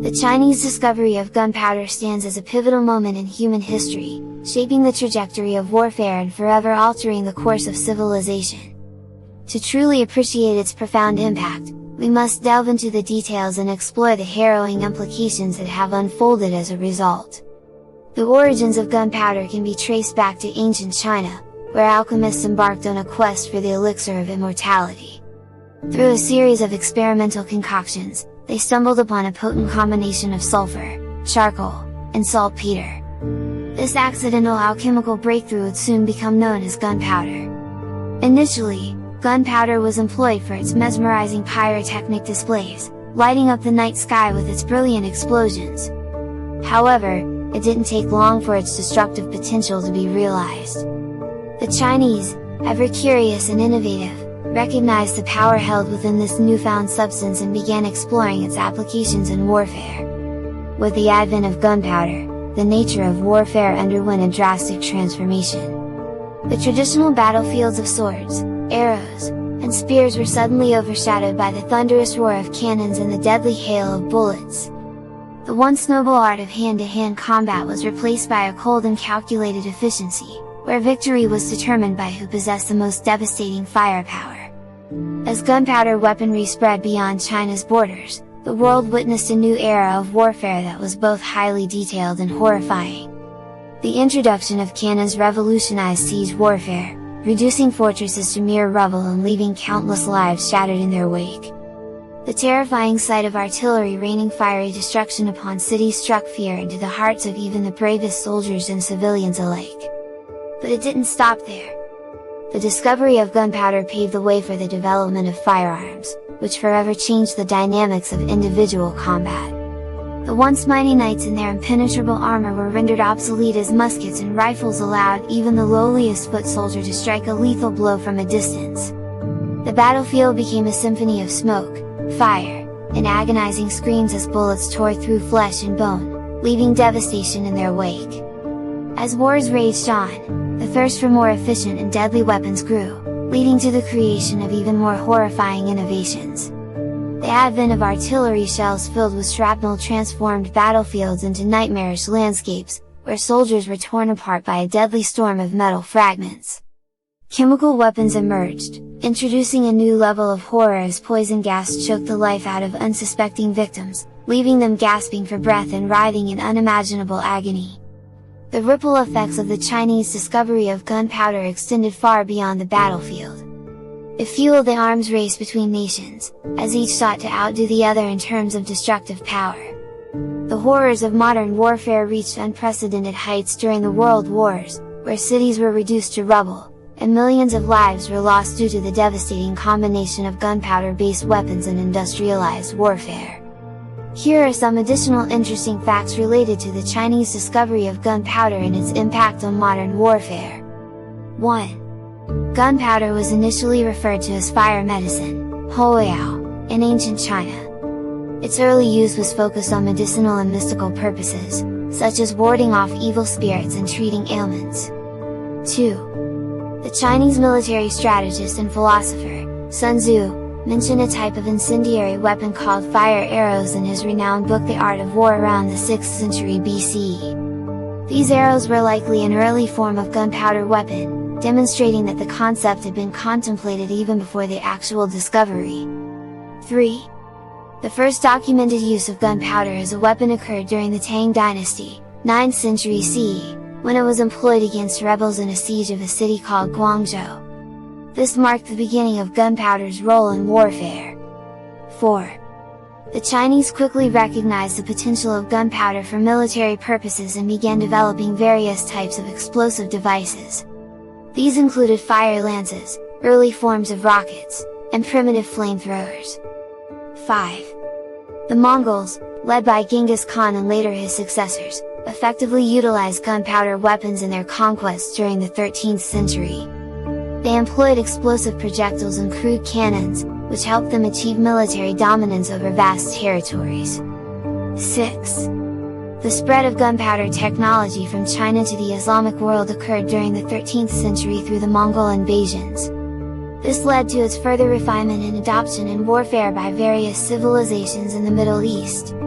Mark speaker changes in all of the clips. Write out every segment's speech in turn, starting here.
Speaker 1: The Chinese discovery of gunpowder stands as a pivotal moment in human history, shaping the trajectory of warfare and forever altering the course of civilization. To truly appreciate its profound impact, we must delve into the details and explore the harrowing implications that have unfolded as a result. The origins of gunpowder can be traced back to ancient China, where alchemists embarked on a quest for the elixir of immortality. Through a series of experimental concoctions, they stumbled upon a potent combination of sulfur, charcoal, and saltpeter. This accidental alchemical breakthrough would soon become known as gunpowder. Initially, gunpowder was employed for its mesmerizing pyrotechnic displays, lighting up the night sky with its brilliant explosions. However, it didn't take long for its destructive potential to be realized. The Chinese, ever curious and innovative, recognized the power held within this newfound substance and began exploring its applications in warfare. With the advent of gunpowder, the nature of warfare underwent a drastic transformation. The traditional battlefields of swords, arrows, and spears were suddenly overshadowed by the thunderous roar of cannons and the deadly hail of bullets. The once noble art of hand-to-hand combat was replaced by a cold and calculated efficiency, where victory was determined by who possessed the most devastating firepower. As gunpowder weaponry spread beyond China's borders, the world witnessed a new era of warfare that was both highly detailed and horrifying. The introduction of cannons revolutionized siege warfare, reducing fortresses to mere rubble and leaving countless lives shattered in their wake. The terrifying sight of artillery raining fiery destruction upon cities struck fear into the hearts of even the bravest soldiers and civilians alike. But it didn't stop there. The discovery of gunpowder paved the way for the development of firearms, which forever changed the dynamics of individual combat. The once mighty knights in their impenetrable armor were rendered obsolete as muskets and rifles allowed even the lowliest foot soldier to strike a lethal blow from a distance. The battlefield became a symphony of smoke, fire, and agonizing screams as bullets tore through flesh and bone, leaving devastation in their wake. As wars raged on, the thirst for more efficient and deadly weapons grew, leading to the creation of even more horrifying innovations. The advent of artillery shells filled with shrapnel transformed battlefields into nightmarish landscapes, where soldiers were torn apart by a deadly storm of metal fragments. Chemical weapons emerged, introducing a new level of horror as poison gas choked the life out of unsuspecting victims, leaving them gasping for breath and writhing in unimaginable agony. The ripple effects of the Chinese discovery of gunpowder extended far beyond the battlefield. It fueled the arms race between nations, as each sought to outdo the other in terms of destructive power. The horrors of modern warfare reached unprecedented heights during the World Wars, where cities were reduced to rubble, and millions of lives were lost due to the devastating combination of gunpowder-based weapons and industrialized warfare. Here are some additional interesting facts related to the Chinese discovery of gunpowder and its impact on modern warfare. 1. Gunpowder was initially referred to as fire medicine, Houyao, in ancient China. Its early use was focused on medicinal and mystical purposes, such as warding off evil spirits and treating ailments. 2. The Chinese military strategist and philosopher, Sun Tzu, mentioned a type of incendiary weapon called fire arrows in his renowned book The Art of War around the 6th century BCE. These arrows were likely an early form of gunpowder weapon, demonstrating that the concept had been contemplated even before the actual discovery. 3. The first documented use of gunpowder as a weapon occurred during the Tang Dynasty, 9th century CE, when it was employed against rebels in a siege of a city called Guangzhou. This marked the beginning of gunpowder's role in warfare. 4. The Chinese quickly recognized the potential of gunpowder for military purposes and began developing various types of explosive devices. These included fire lances, early forms of rockets, and primitive flamethrowers. 5. The Mongols, led by Genghis Khan and later his successors, effectively utilized gunpowder weapons in their conquests during the 13th century. They employed explosive projectiles and crude cannons, which helped them achieve military dominance over vast territories. 6. The spread of gunpowder technology from China to the Islamic world occurred during the 13th century through the Mongol invasions. This led to its further refinement and adoption in warfare by various civilizations in the Middle East. 7.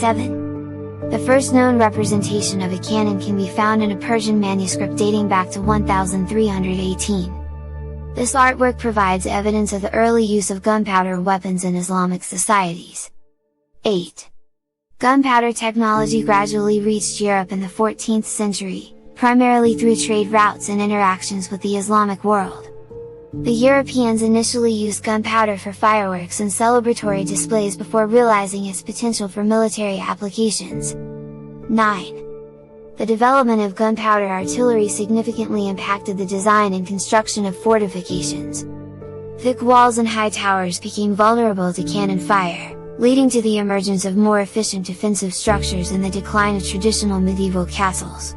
Speaker 1: 7. The first known representation of a cannon can be found in a Persian manuscript dating back to 1318. This artwork provides evidence of the early use of gunpowder weapons in Islamic societies. 8. Gunpowder technology gradually reached Europe in the 14th century, primarily through trade routes and interactions with the Islamic world. The Europeans initially used gunpowder for fireworks and celebratory displays before realizing its potential for military applications. 9. The development of gunpowder artillery significantly impacted the design and construction of fortifications. Thick walls and high towers became vulnerable to cannon fire, leading to the emergence of more efficient defensive structures and the decline of traditional medieval castles.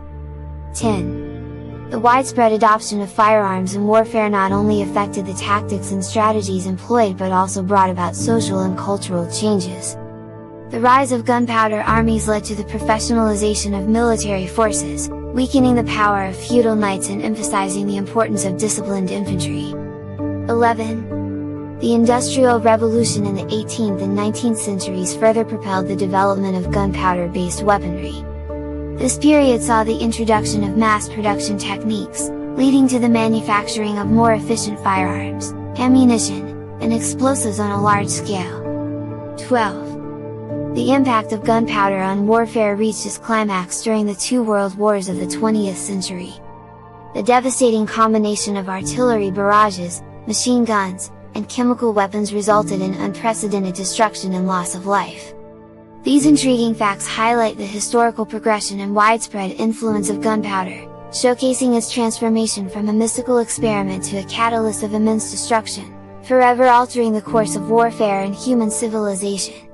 Speaker 1: 10. The widespread adoption of firearms in warfare not only affected the tactics and strategies employed but also brought about social and cultural changes. The rise of gunpowder armies led to the professionalization of military forces, weakening the power of feudal knights and emphasizing the importance of disciplined infantry. 11. The Industrial Revolution in the 18th and 19th centuries further propelled the development of gunpowder-based weaponry. This period saw the introduction of mass production techniques, leading to the manufacturing of more efficient firearms, ammunition, and explosives on a large scale. 12. The impact of gunpowder on warfare reached its climax during the two world wars of the 20th century. The devastating combination of artillery barrages, machine guns, and chemical weapons resulted in unprecedented destruction and loss of life. These intriguing facts highlight the historical progression and widespread influence of gunpowder, showcasing its transformation from a mystical experiment to a catalyst of immense destruction, forever altering the course of warfare and human civilization.